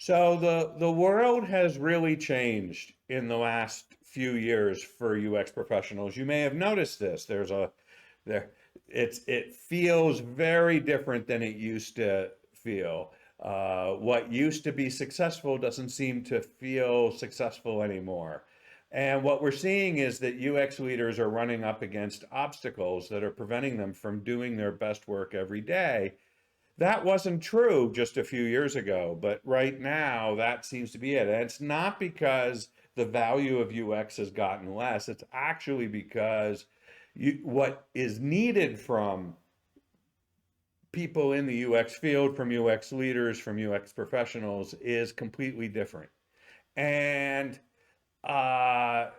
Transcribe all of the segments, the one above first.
So the world has really changed in the last few years for UX professionals. You may have noticed this. There it feels very different than it used to feel. What used to be successful doesn't seem to feel successful anymore. And what we're seeing is that UX leaders are running up against obstacles that are preventing them from doing their best work every day. That wasn't true just a few years ago, but right now that seems to be it. And it's not because the value of UX has gotten less. It's actually because what is needed from people in the UX field, from UX leaders, from UX professionals, is completely different. And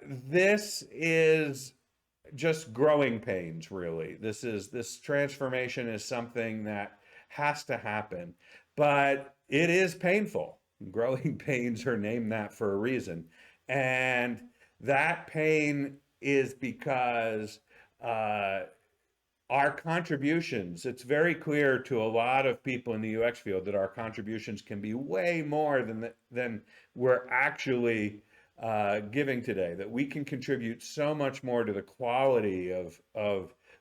this is just growing pains, really. This transformation is something that has to happen, but it is painful. Growing pains are named that for a reason. And that pain is because our contributions, it's very clear to a lot of people in the UX field that our contributions can be way more than we're actually giving today, that we can contribute so much more to the quality of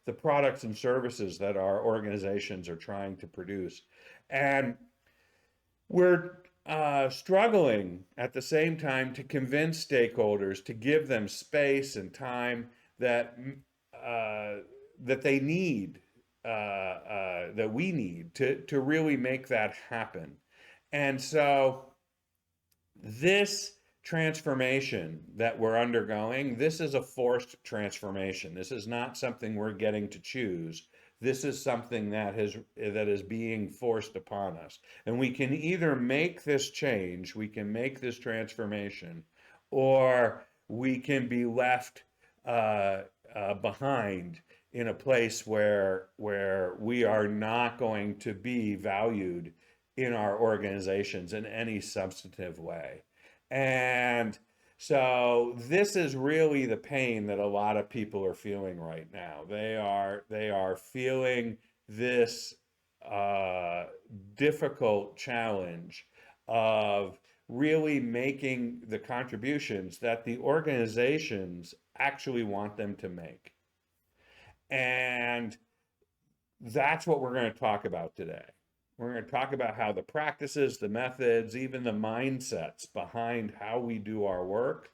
the products and services that our organizations are trying to produce. And we're struggling at the same time to convince stakeholders to give them space and time that they need, that we need to really make that happen. And so this transformation that we're undergoing, this is a forced transformation. This is not something we're getting to choose. This is something that is being forced upon us. And we can either make this change, we can make this transformation, or we can be left behind in a place where we are not going to be valued in our organizations in any substantive way. And so this is really the pain that a lot of people are feeling right now. They are feeling this difficult challenge of really making the contributions that the organizations actually want them to make. And that's what we're going to talk about today. We're going to talk about how the practices, the methods, even the mindsets behind how we do our work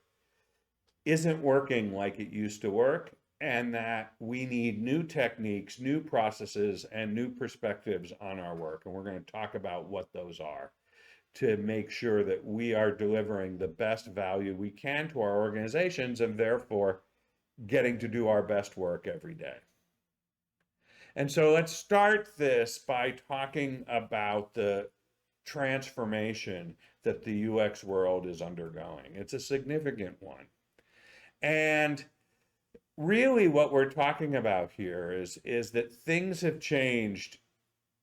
isn't working like it used to work, and that we need new techniques, new processes, and new perspectives on our work. And we're going to talk about what those are to make sure that we are delivering the best value we can to our organizations and therefore getting to do our best work every day. And so let's start this by talking about the transformation that the UX world is undergoing. It's a significant one. And really what we're talking about here is that things have changed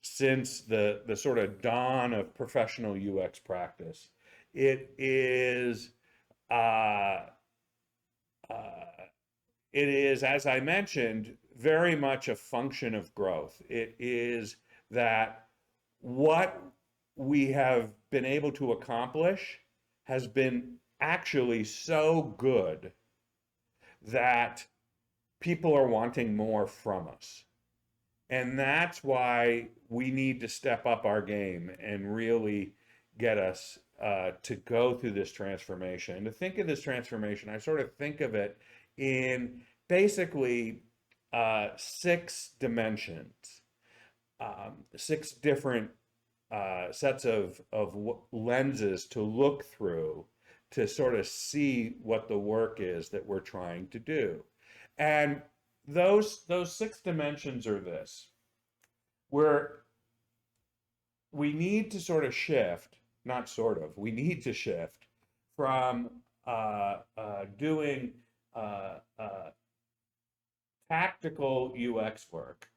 since the sort of dawn of professional UX practice. It is, as I mentioned, very much a function of growth. It is that what we have been able to accomplish has been actually so good that people are wanting more from us. And that's why we need to step up our game and really get us to go through this transformation. And to think of this transformation, I sort of think of it in basically 6 dimensions, 6 different sets of lenses to look through to sort of see what the work is that we're trying to do. And those 6 dimensions are this, where we need to sort of shift, not sort of, we need to shift from doing tactical UX work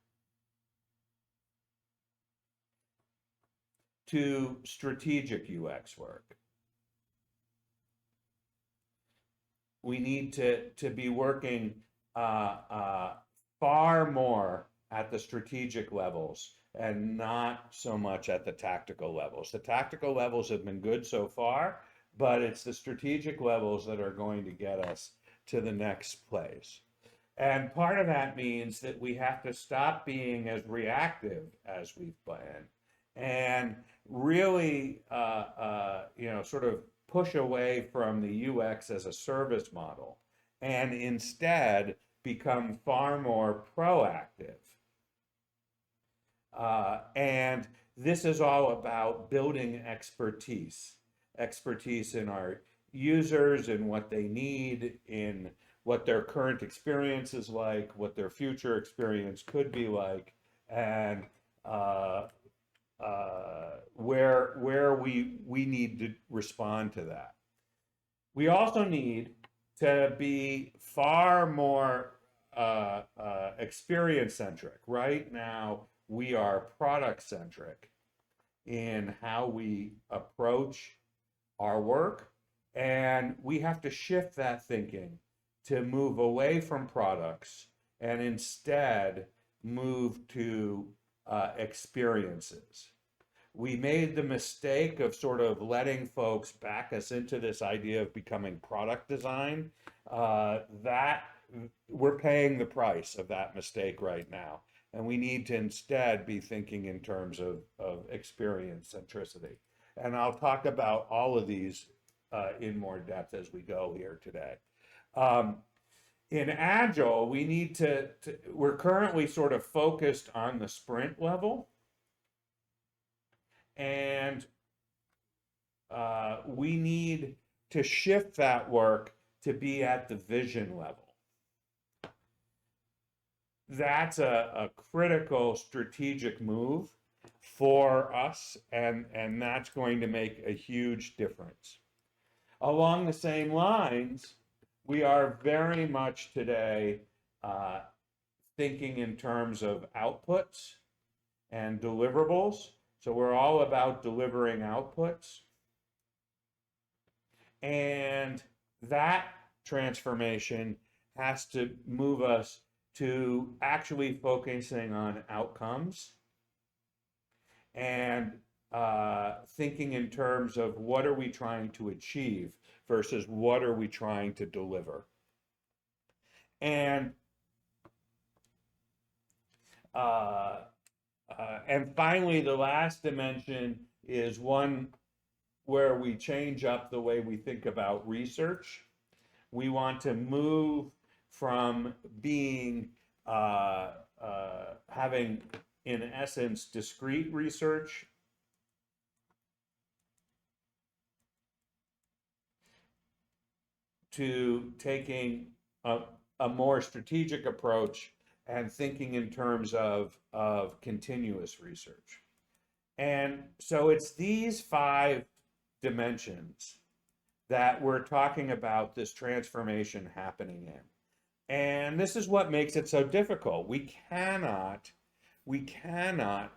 to strategic UX work. We need to be working far more at the strategic levels and not so much at the tactical levels. The tactical levels have been good so far, but it's the strategic levels that are going to get us to the next place. And part of that means that we have to stop being as reactive as we've been and really, sort of push away from the UX as a service model and instead become far more proactive. And this is all about building expertise in our users, in what they need, in what their current experience is like, what their future experience could be like, and where we need to respond to that. We also need to be far more experience centric. Right now, we are product centric in how we approach our work, and we have to shift that thinking to move away from products and instead move to experiences. We made the mistake of sort of letting folks back us into this idea of becoming product design. That we're paying the price of that mistake right now. And we need to instead be thinking in terms of experience centricity. And I'll talk about all of these in more depth as we go here today. In Agile, we need we're currently sort of focused on the sprint level. And we need to shift that work to be at the vision level. That's a critical strategic move for us, and that's going to make a huge difference. Along the same lines, we are very much today thinking in terms of outputs and deliverables. So we're all about delivering outputs. And that transformation has to move us to actually focusing on outcomes and thinking in terms of what are we trying to achieve versus what are we trying to deliver. And finally, the last dimension is one where we change up the way we think about research. We want to move from being having, in essence, discrete research to taking a more strategic approach and thinking in terms of continuous research. And so it's these 5 dimensions that we're talking about this transformation happening in. And this is what makes it so difficult. We cannot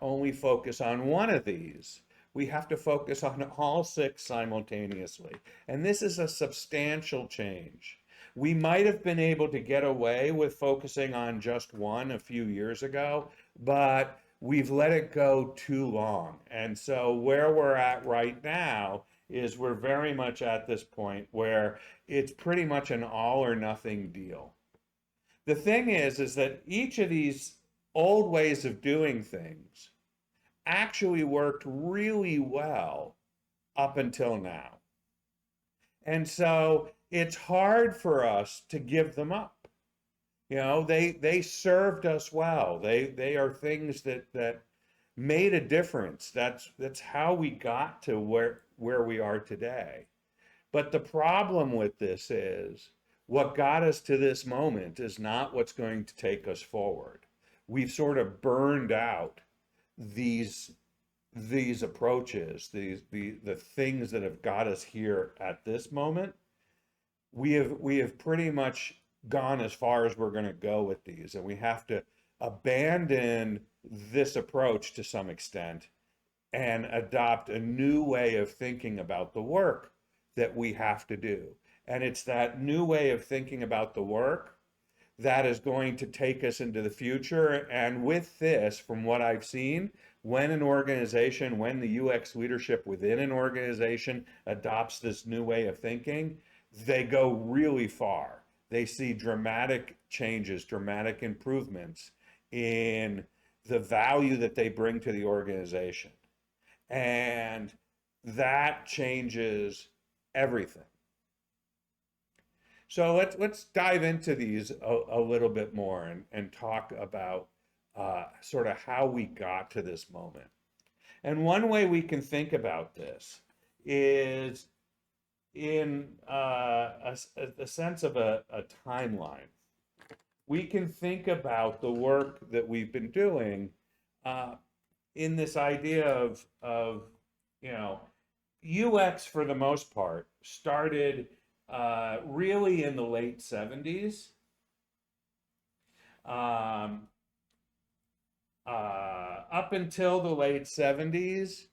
only focus on one of these. We have to focus on all 6 simultaneously. And this is a substantial change. We might have been able to get away with focusing on just one a few years ago, but we've let it go too long. And so where we're at right now is we're very much at this point where it's pretty much an all or nothing deal. The thing is that each of these old ways of doing things actually worked really well up until now. And so it's hard for us to give them up. You know, they served us well. They are things that made a difference. That's how we got to where we are today. But the problem with this is what got us to this moment is not what's going to take us forward. We've sort of burned out these approaches, the things that have got us here at this moment. We have pretty much gone as far as we're going to go with these, and we have to abandon this approach to some extent and adopt a new way of thinking about the work that we have to do. And it's that new way of thinking about the work that is going to take us into the future. And with this, from what I've seen, when an organization, when the UX leadership within an organization adopts this new way of thinking, they go really far. They see dramatic changes, dramatic improvements in the value that they bring to the organization. And that changes everything. So let's dive into these a little bit more and talk about sort of how we got to this moment. And one way we can think about this is in a sense of a timeline. We can think about the work that we've been doing in this idea of you know, UX for the most part started really in the late 70s. Up until the late 70s,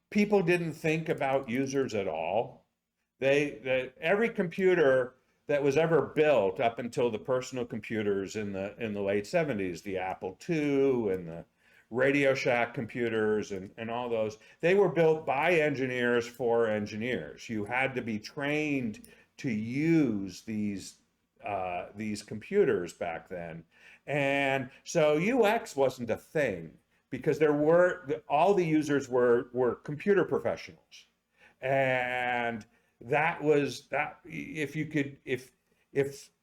people didn't think about users at all. Every computer that was ever built up until the personal computers in the late 70s, the Apple II and the Radio Shack computers and all those, they were built by engineers for engineers. You had to be trained to use these computers back then. And so UX wasn't a thing because all the users were computer professionals. And that was that if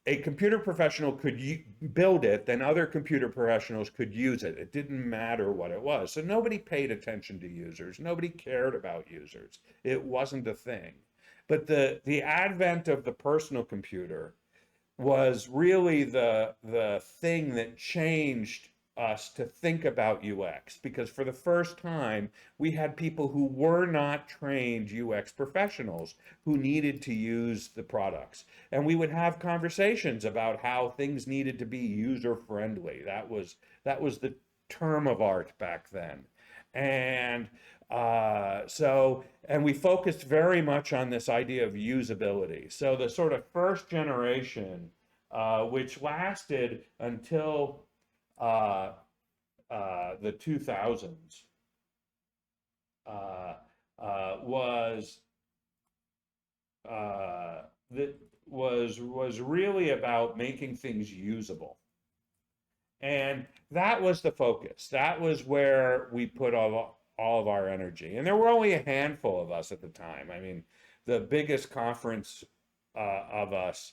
a computer professional could build it, then other computer professionals could use it. It didn't matter what it was. So nobody paid attention to users. Nobody cared about users. It wasn't a thing. But the advent of the personal computer was really the thing that changed us to think about UX, because for the first time we had people who were not trained UX professionals who needed to use the products, and we would have conversations about how things needed to be user friendly. That was the term of art back then. And and we focused very much on this idea of usability. So the sort of first generation, which lasted until the 2000s, was really about making things usable. And that was the focus. That was where we put all of our energy. And there were only a handful of us at the time. I mean, the biggest conference of us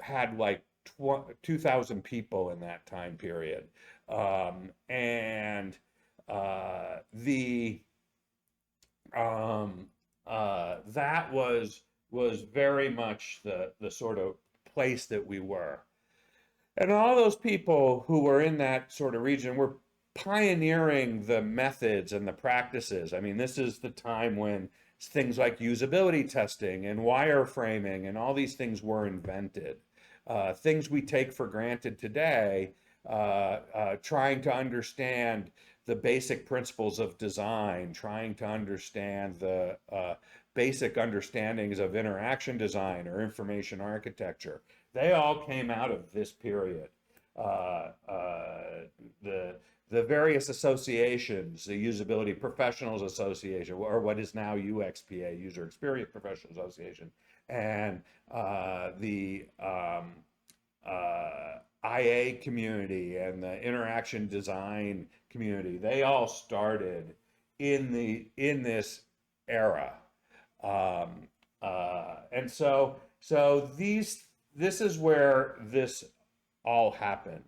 had like 2,000 people in that time period. That was very much the sort of place that we were. And all those people who were in that sort of region were pioneering the methods and the practices. I mean, this is the time when things like usability testing and wireframing and all these things were invented. Things we take for granted today, trying to understand the basic principles of design, trying to understand the basic understandings of interaction design or information architecture. They all came out of this period. The various associations, the Usability Professionals Association, or what is now UXPA, User Experience Professionals Association, and the IA community and the interaction design community, they all started in this era. And so this is where this all happened.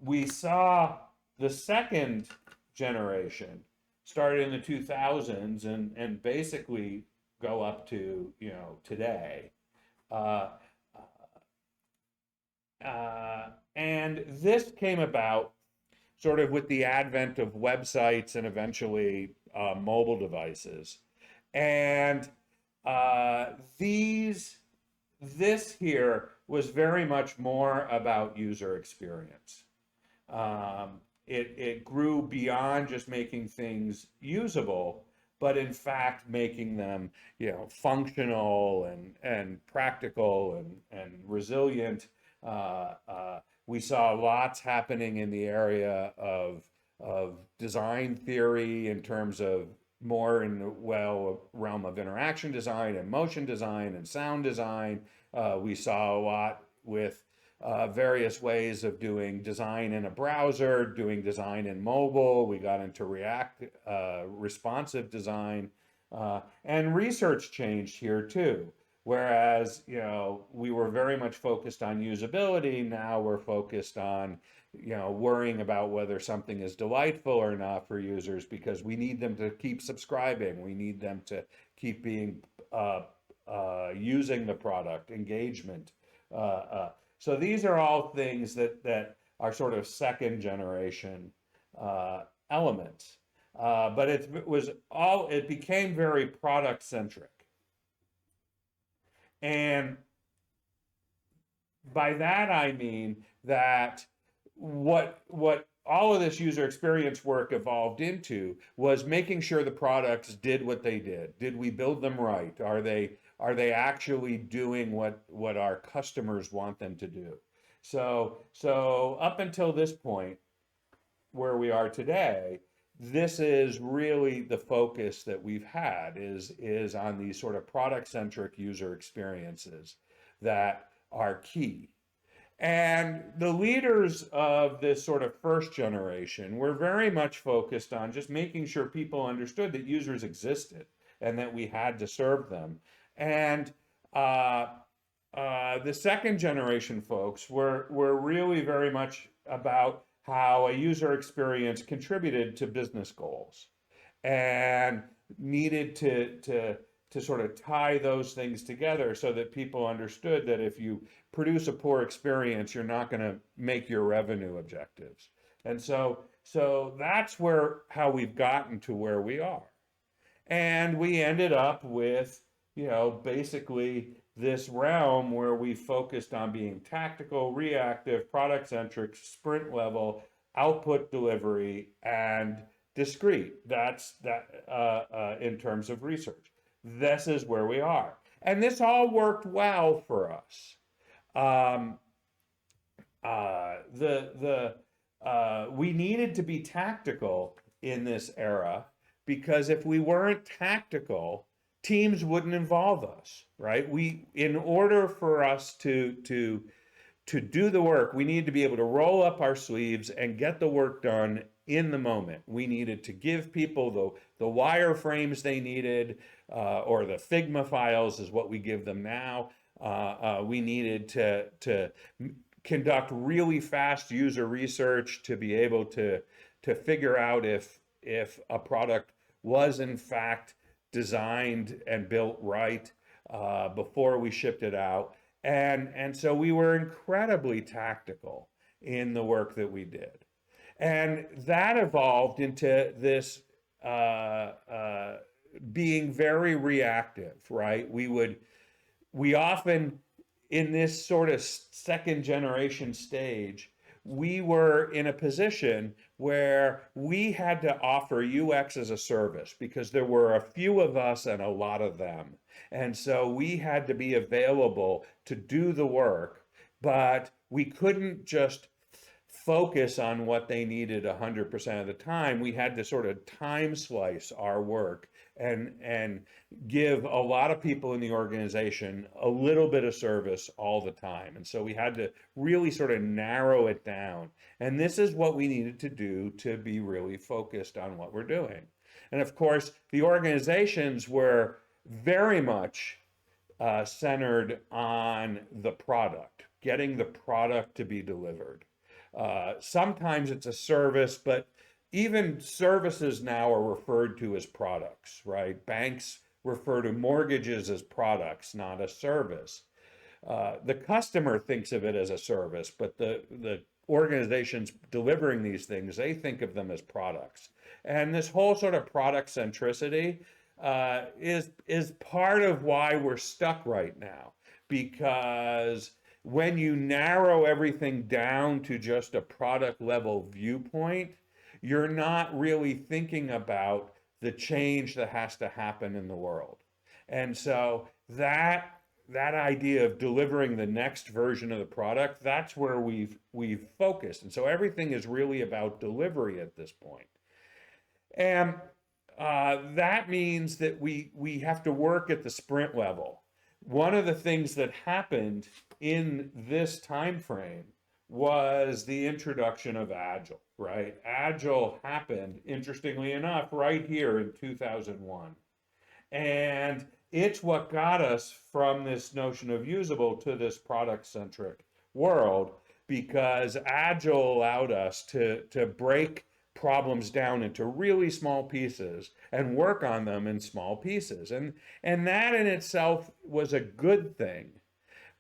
We saw the second generation started in the 2000s and basically go up to, today. And this came about sort of with the advent of websites and eventually mobile devices. And this here was very much more about user experience. It grew beyond just making things usable but in fact making them, functional and practical and resilient. We saw lots happening in the area of design theory in terms of more in the realm of interaction design and motion design and sound design. We saw a lot with various ways of doing design in a browser, doing design in mobile. We got into responsive design, and research changed here too. Whereas, we were very much focused on usability, now we're focused on, worrying about whether something is delightful or not for users, because we need them to keep subscribing. We need them to keep being using the product, engagement. So these are all things that are sort of second generation elements. But it became very product centric. And by that I mean that what all of this user experience work evolved into was making sure the products did what they did. Did we build them right? Are they actually doing what our customers want them to do? So up until this point, where we are today, this is really the focus that we've had is on these sort of product-centric user experiences that are key. And the leaders of this sort of first generation were very much focused on just making sure people understood that users existed and that we had to serve them. And the second generation folks were really very much about how a user experience contributed to business goals and needed to sort of tie those things together so that people understood that if you produce a poor experience, you're not going to make your revenue objectives. And so that's how we've gotten to where we are. And we ended up with, basically this realm where we focused on being tactical, reactive, product-centric, sprint level, output delivery, and discrete. That's in terms of research. This is where we are. And this all worked well for us. We needed to be tactical in this era, because if we weren't tactical, teams wouldn't involve us, right? In order for us to do the work, we needed to be able to roll up our sleeves and get the work done in the moment. We needed to give people the wireframes they needed, or the Figma files is what we give them now. We needed to conduct really fast user research to be able to figure out if a product was in fact designed and built right before we shipped it out. And so we were incredibly tactical in the work that we did. And that evolved into this being very reactive, right? We often, in this sort of second generation stage, we were in a position where we had to offer UX as a service because there were a few of us and a lot of them. And so we had to be available to do the work, but we couldn't just focus on what they needed 100% of the time. We had to sort of time slice our work and give a lot of people in the organization a little bit of service all the time. And so we had to really sort of narrow it down. And this is what we needed to do to be really focused on what we're doing. And of course, the organizations were very much centered on the product, getting the product to be delivered. Sometimes it's a service, but even services now are referred to as products, right? Banks refer to mortgages as products, not a service. The customer thinks of it as a service, but the organizations delivering these things, they think of them as products. And this whole sort of product centricity is part of why we're stuck right now, because when you narrow everything down to just a product level viewpoint, you're not really thinking about the change that has to happen in the world. And so that idea of delivering the next version of the product, that's where we've focused. And so everything is really about delivery at this point. And that means that we have to work at the sprint level. One of the things that happened in this time frame was the introduction of Agile, right? Agile happened, interestingly enough, right here in 2001. And it's what got us from this notion of usable to this product-centric world, because Agile allowed us to break problems down into really small pieces and work on them in small pieces. And that in itself was a good thing.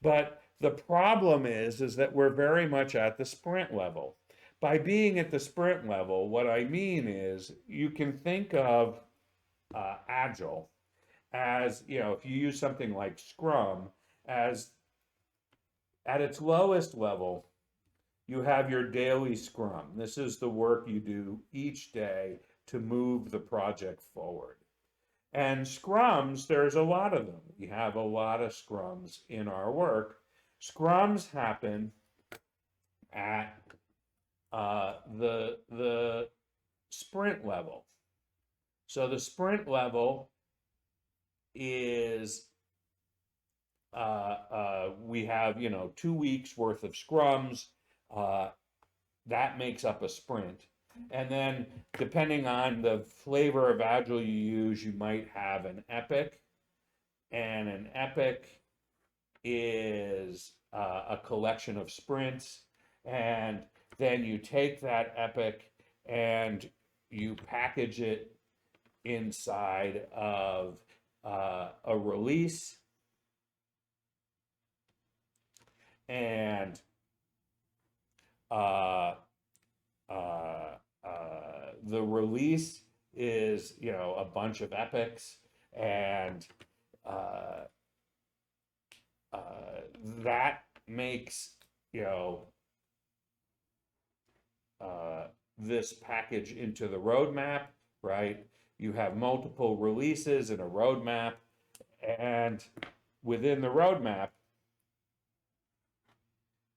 But the problem is that we're very much at the sprint level. By being at the sprint level, what I mean is you can think of Agile as, if you use something like Scrum, as at its lowest level, you have your daily Scrum. This is the work you do each day to move the project forward. And Scrums, there's a lot of them. We have a lot of Scrums in our work. Scrums happen at the sprint level. So the sprint level is we have 2 weeks worth of Scrums. That makes up a sprint. And then depending on the flavor of Agile you use, you might have an epic. And an epic is a collection of sprints. And then you take that epic and you package it inside of a release. And the release is, a bunch of epics, and that makes, this package into the roadmap, right? You have multiple releases in a roadmap, and within the roadmap,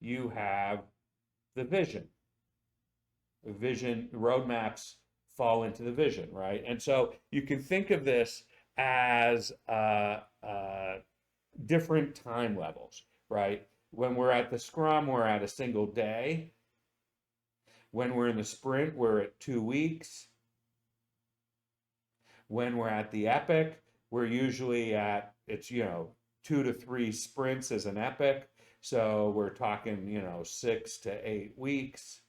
you have the vision. The vision, roadmaps fall into the vision, right? And so you can think of this as different time levels, right? When we're at the Scrum, we're at a single day. When we're in the sprint, we're at 2 weeks. When we're at the epic, we're usually at, it's, 2 to 3 sprints as an epic. So we're talking, 6 to 8 weeks.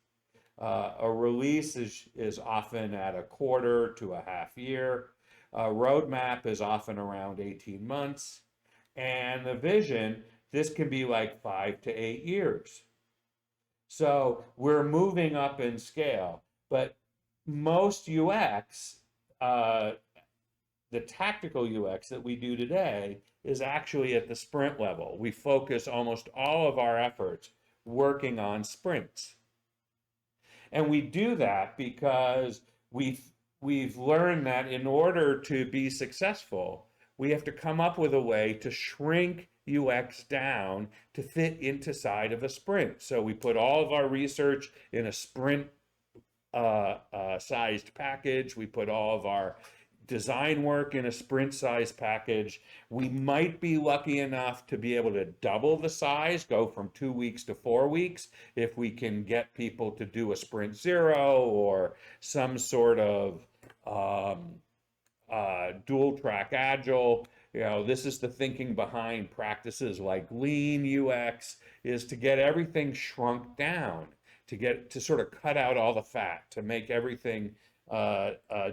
A release is often at a quarter to a half year. A roadmap is often around 18 months. And the vision, this can be like 5 to 8 years. So we're moving up in scale. But most UX, the tactical UX that we do today, is actually at the sprint level. We focus almost all of our efforts working on sprints. And we do that because we've learned that in order to be successful, we have to come up with a way to shrink UX down to fit inside of a sprint. So we put all of our research in a sprint sized package. We put all of our design work in a sprint size package. We might be lucky enough to be able to double the size, go from 2 weeks to 4 weeks, if we can get people to do a sprint 0 or some sort of dual track Agile. This is the thinking behind practices like lean UX, is to get everything shrunk down, to sort of cut out all the fat, to make everything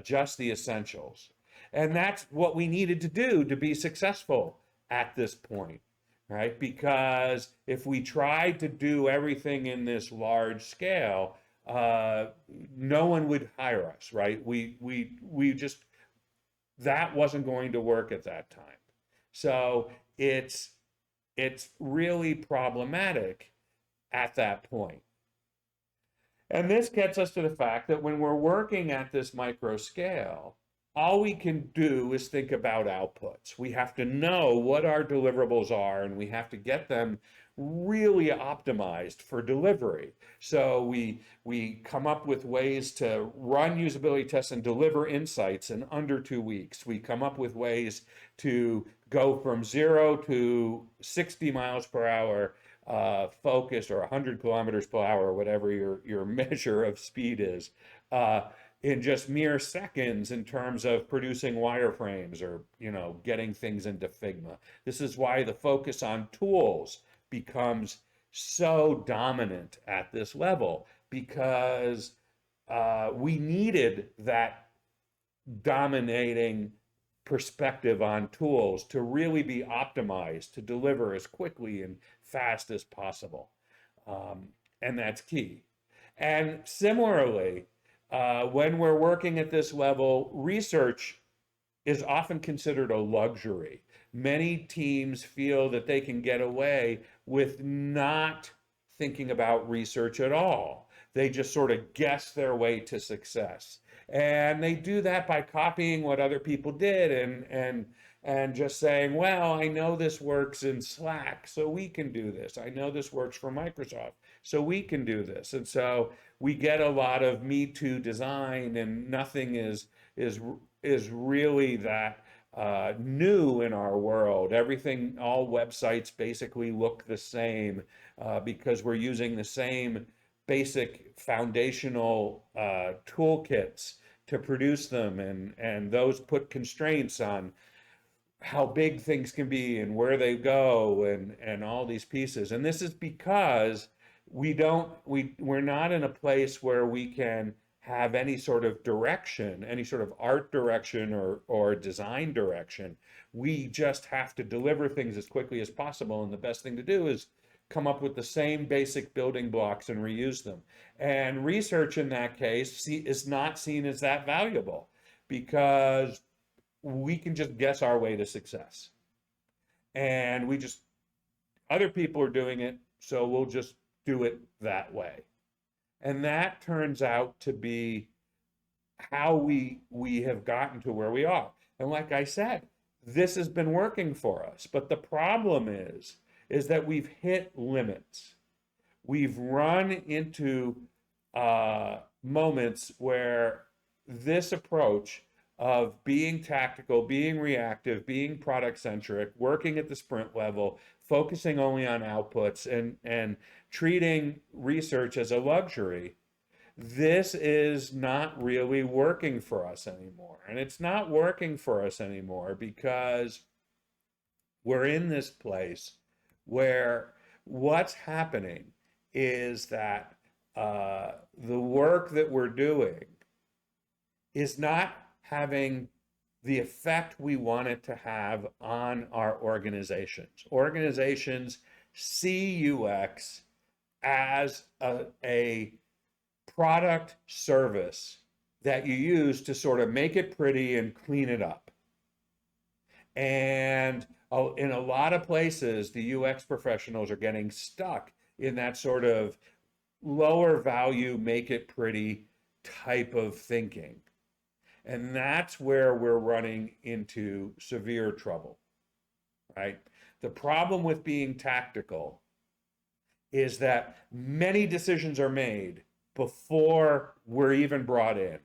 just the essentials. And that's what we needed to do to be successful at this point, right? Because if we tried to do everything in this large scale, no one would hire us, right? We just, that wasn't going to work at that time. So it's really problematic at that point. And this gets us to the fact that when we're working at this micro scale, all we can do is think about outputs. We have to know what our deliverables are, and we have to get them really optimized for delivery. So we come up with ways to run usability tests and deliver insights in under 2 weeks. We come up with ways to go from 0 to 60 miles per hour focused, or 100 kilometers per hour, whatever your measure of speed is. In just mere seconds in terms of producing wireframes, or getting things into Figma. This is why the focus on tools becomes so dominant at this level, because we needed that dominating perspective on tools to really be optimized to deliver as quickly and fast as possible. Um, and that's key. And similarly, when we're working at this level, research is often considered a luxury. Many teams feel that they can get away with not thinking about research at all. They just sort of guess their way to success. And they do that by copying what other people did, and just saying, well, I know this works in Slack, so we can do this. I know this works for Microsoft, so we can do this. And so we get a lot of Me Too design, and nothing is really that new in our world. Everything, all websites basically look the same because we're using the same basic foundational toolkits to produce them, and those put constraints on how big things can be and where they go, and all these pieces. And this is because we're not in a place where we can have any sort of direction, any sort of art direction or design direction. We just have to deliver things as quickly as possible, and the best thing to do is come up with the same basic building blocks and reuse them. And research in that case is not seen as that valuable, because we can just guess our way to success. And other people are doing it, so we'll just do it that way. And that turns out to be how we have gotten to where we are. And like I said, this has been working for us. But the problem is that we've hit limits. We've run into moments where this approach of being tactical, being reactive, being product centric, working at the sprint level, focusing only on outputs, and treating research as a luxury, this is not really working for us anymore. And it's not working for us anymore because we're in this place where what's happening is that the work that we're doing is not having the effect we want it to have on our organizations. Organizations see UX as a product service that you use to sort of make it pretty and clean it up. And in a lot of places, the UX professionals are getting stuck in that sort of lower value, make it pretty type of thinking. And that's where we're running into severe trouble, right? The problem with being tactical is that many decisions are made before we're even brought in.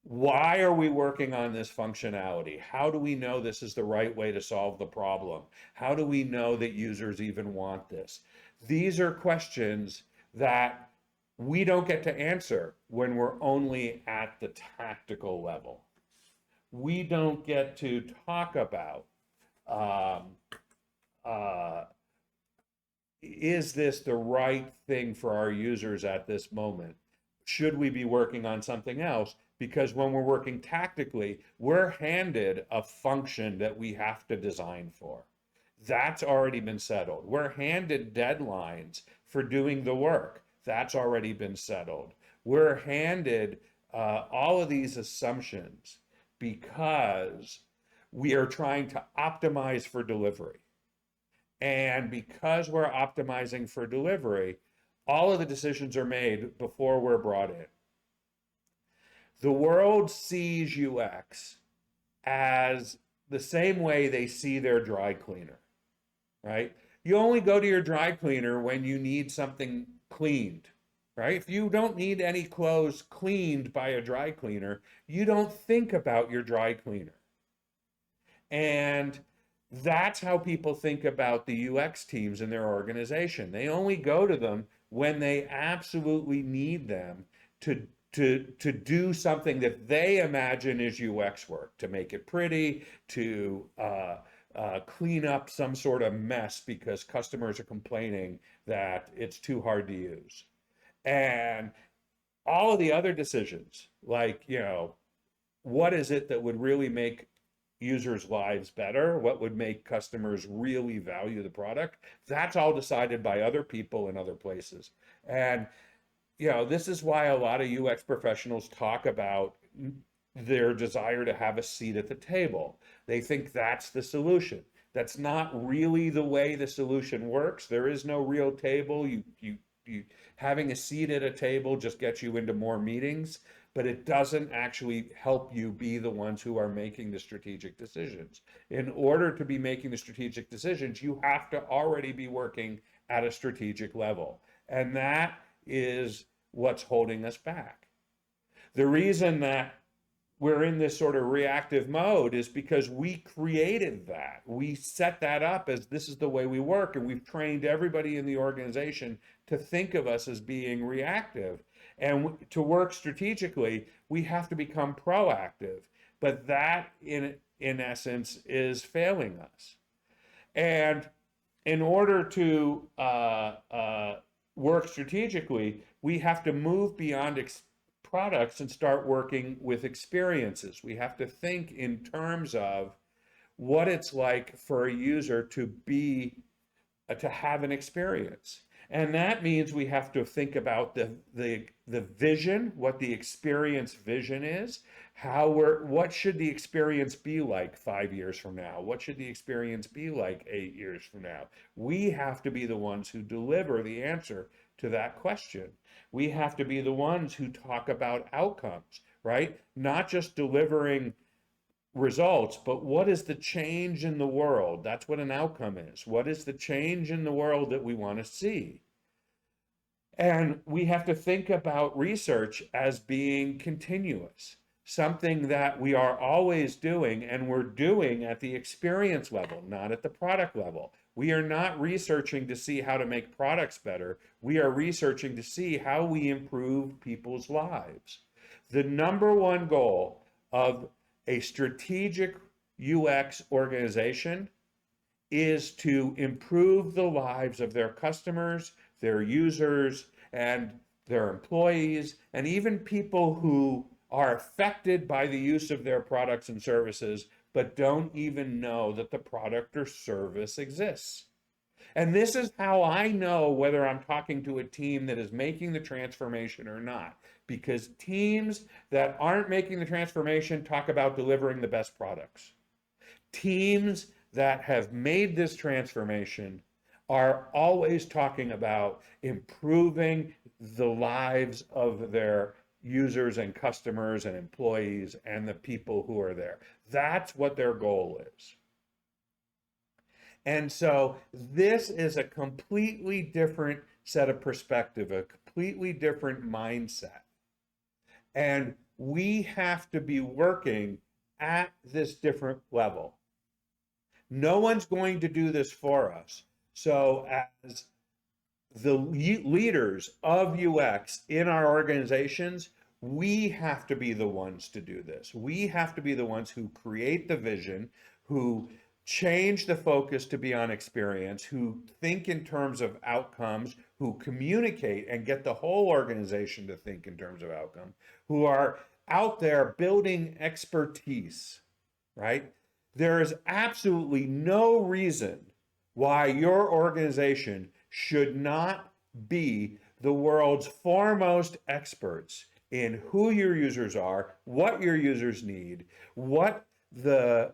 Why are we working on this functionality? How do we know this is the right way to solve the problem? How do we know that users even want this? These are questions that we don't get to answer when we're only at the tactical level. We don't get to talk about, is this the right thing for our users at this moment? Should we be working on something else? Because when we're working tactically, we're handed a function that we have to design for. That's already been settled. We're handed deadlines for doing the work. That's already been settled. We're handed all of these assumptions because we are trying to optimize for delivery. And because we're optimizing for delivery, all of the decisions are made before we're brought in. The world sees UX as the same way they see their dry cleaner, right? You only go to your dry cleaner when you need something cleaned, right? If you don't need any clothes cleaned by a dry cleaner, you don't think about your dry cleaner. And that's how people think about the UX teams in their organization. They only go to them when they absolutely need them to to do something that they imagine is UX work, to make it pretty, to clean up some sort of mess because customers are complaining that it's too hard to use. And all of the other decisions, like, what is it that would really make users' lives better? What would make customers really value the product? That's all decided by other people in other places. And, this is why a lot of UX professionals talk about their desire to have a seat at the table. They think that's the solution. That's not really the way the solution works. There is no real table. You having a seat at a table just gets you into more meetings, but it doesn't actually help you be the ones who are making the strategic decisions. In order to be making the strategic decisions, you have to already be working at a strategic level. And that is what's holding us back. The reason that we're in this sort of reactive mode is because we created that. We set that up as this is the way we work, and we've trained everybody in the organization to think of us as being reactive. And to work strategically, we have to become proactive. But that, in essence, is failing us. And in order to work strategically, we have to move beyond products and start working with experiences. We have to think in terms of what it's like for a user to have an experience. And that means we have to think about the vision, what the experience vision is, what should the experience be like 5 years from now? What should the experience be like 8 years from now? We have to be the ones who deliver the answer to that question. We have to be the ones who talk about outcomes, right? Not just delivering results, but what is the change in the world? That's what an outcome is. What is the change in the world that we want to see? And we have to think about research as being continuous, something that we are always doing, and we're doing at the experience level, not at the product level. We are not researching to see how to make products better. We are researching to see how we improve people's lives. The number one goal of a strategic UX organization is to improve the lives of their customers, their users, and their employees, and even people who are affected by the use of their products and services, but don't even know that the product or service exists. And this is how I know whether I'm talking to a team that is making the transformation or not. Because teams that aren't making the transformation talk about delivering the best products. Teams that have made this transformation are always talking about improving the lives of their users and customers and employees and the people who are there. That's what their goal is. And so this is a completely different set of perspective, a completely different mindset. And we have to be working at this different level. No one's going to do this for us. So as the leaders of UX in our organizations, we have to be the ones to do this. We have to be the ones who create the vision, who change the focus to be on experience, who think in terms of outcomes, who communicate and get the whole organization to think in terms of outcome, who are out there building expertise, right? There is absolutely no reason why your organization should not be the world's foremost experts in who your users are, what your users need, what the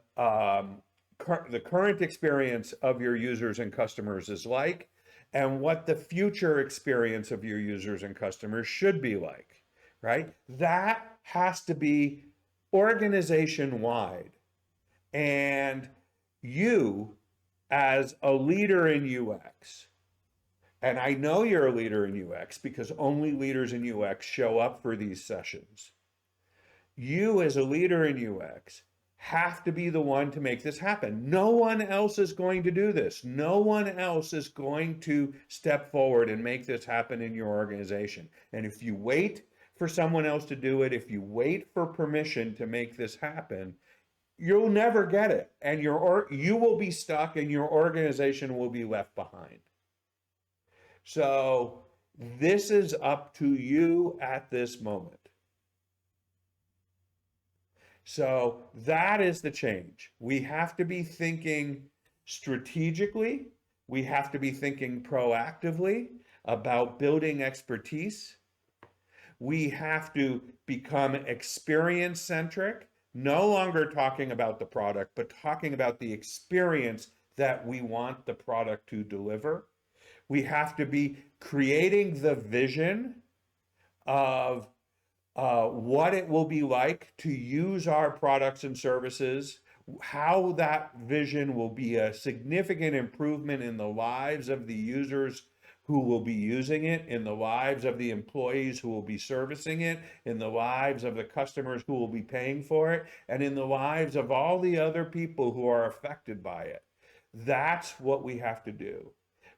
current experience of your users and customers is like, and what the future experience of your users and customers should be like, right? That has to be organization wide. And you, as a leader in UX, and I know you're a leader in UX because only leaders in UX show up for these sessions. You, as a leader in UX, have to be the one to make this happen. No one else is going to do this. No one else is going to step forward and make this happen in your organization. And if you wait for someone else to do it, if you wait for permission to make this happen, you'll never get it. And you will be stuck and your organization will be left behind. So this is up to you at this moment. So that is the change. We have to be thinking strategically. We have to be thinking proactively about building expertise. We have to become experience centric, no longer talking about the product, but talking about the experience that we want the product to deliver. We have to be creating the vision of what it will be like to use our products and services, how that vision will be a significant improvement in the lives of the users who will be using it, in the lives of the employees who will be servicing it, in the lives of the customers who will be paying for it, and in the lives of all the other people who are affected by it. That's what we have to do.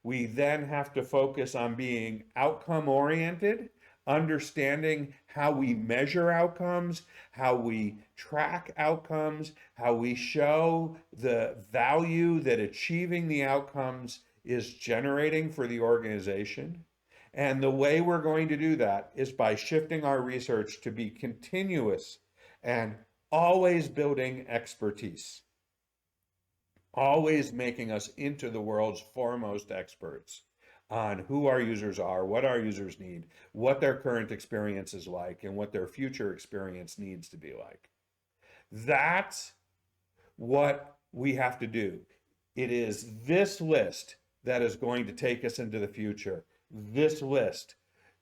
We then have to focus on being outcome oriented, understanding how we measure outcomes, how we track outcomes, how we show the value that achieving the outcomes is generating for the organization. And the way we're going to do that is by shifting our research to be continuous and always building expertise, always making us into the world's foremost experts on who our users are, what our users need, what their current experience is like, and what their future experience needs to be like. That's what we have to do. It is this list that is going to take us into the future. This list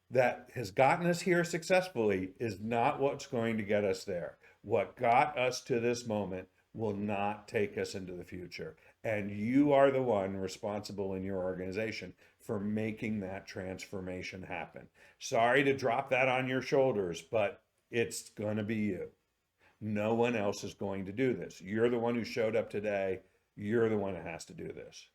that has gotten us here successfully is not what's going to get us there. What got us to this moment will not take us into the future. And you are the one responsible in your organization for making that transformation happen. Sorry to drop that on your shoulders, but it's going to be you. No one else is going to do this. You're the one who showed up today. You're the one that has to do this.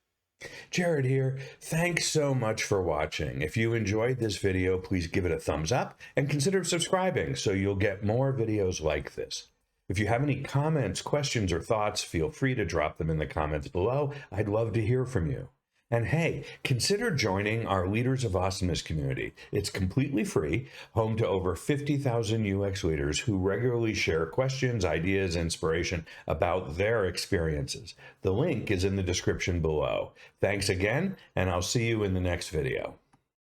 Jared here. Thanks so much for watching. If you enjoyed this video, please give it a thumbs up and consider subscribing so you'll get more videos like this. If you have any comments, questions, or thoughts, feel free to drop them in the comments below. I'd love to hear from you. And hey, consider joining our Leaders of Awesomeness community. It's completely free, home to over 50,000 UX leaders who regularly share questions, ideas, inspiration about their experiences. The link is in the description below. Thanks again, and I'll see you in the next video.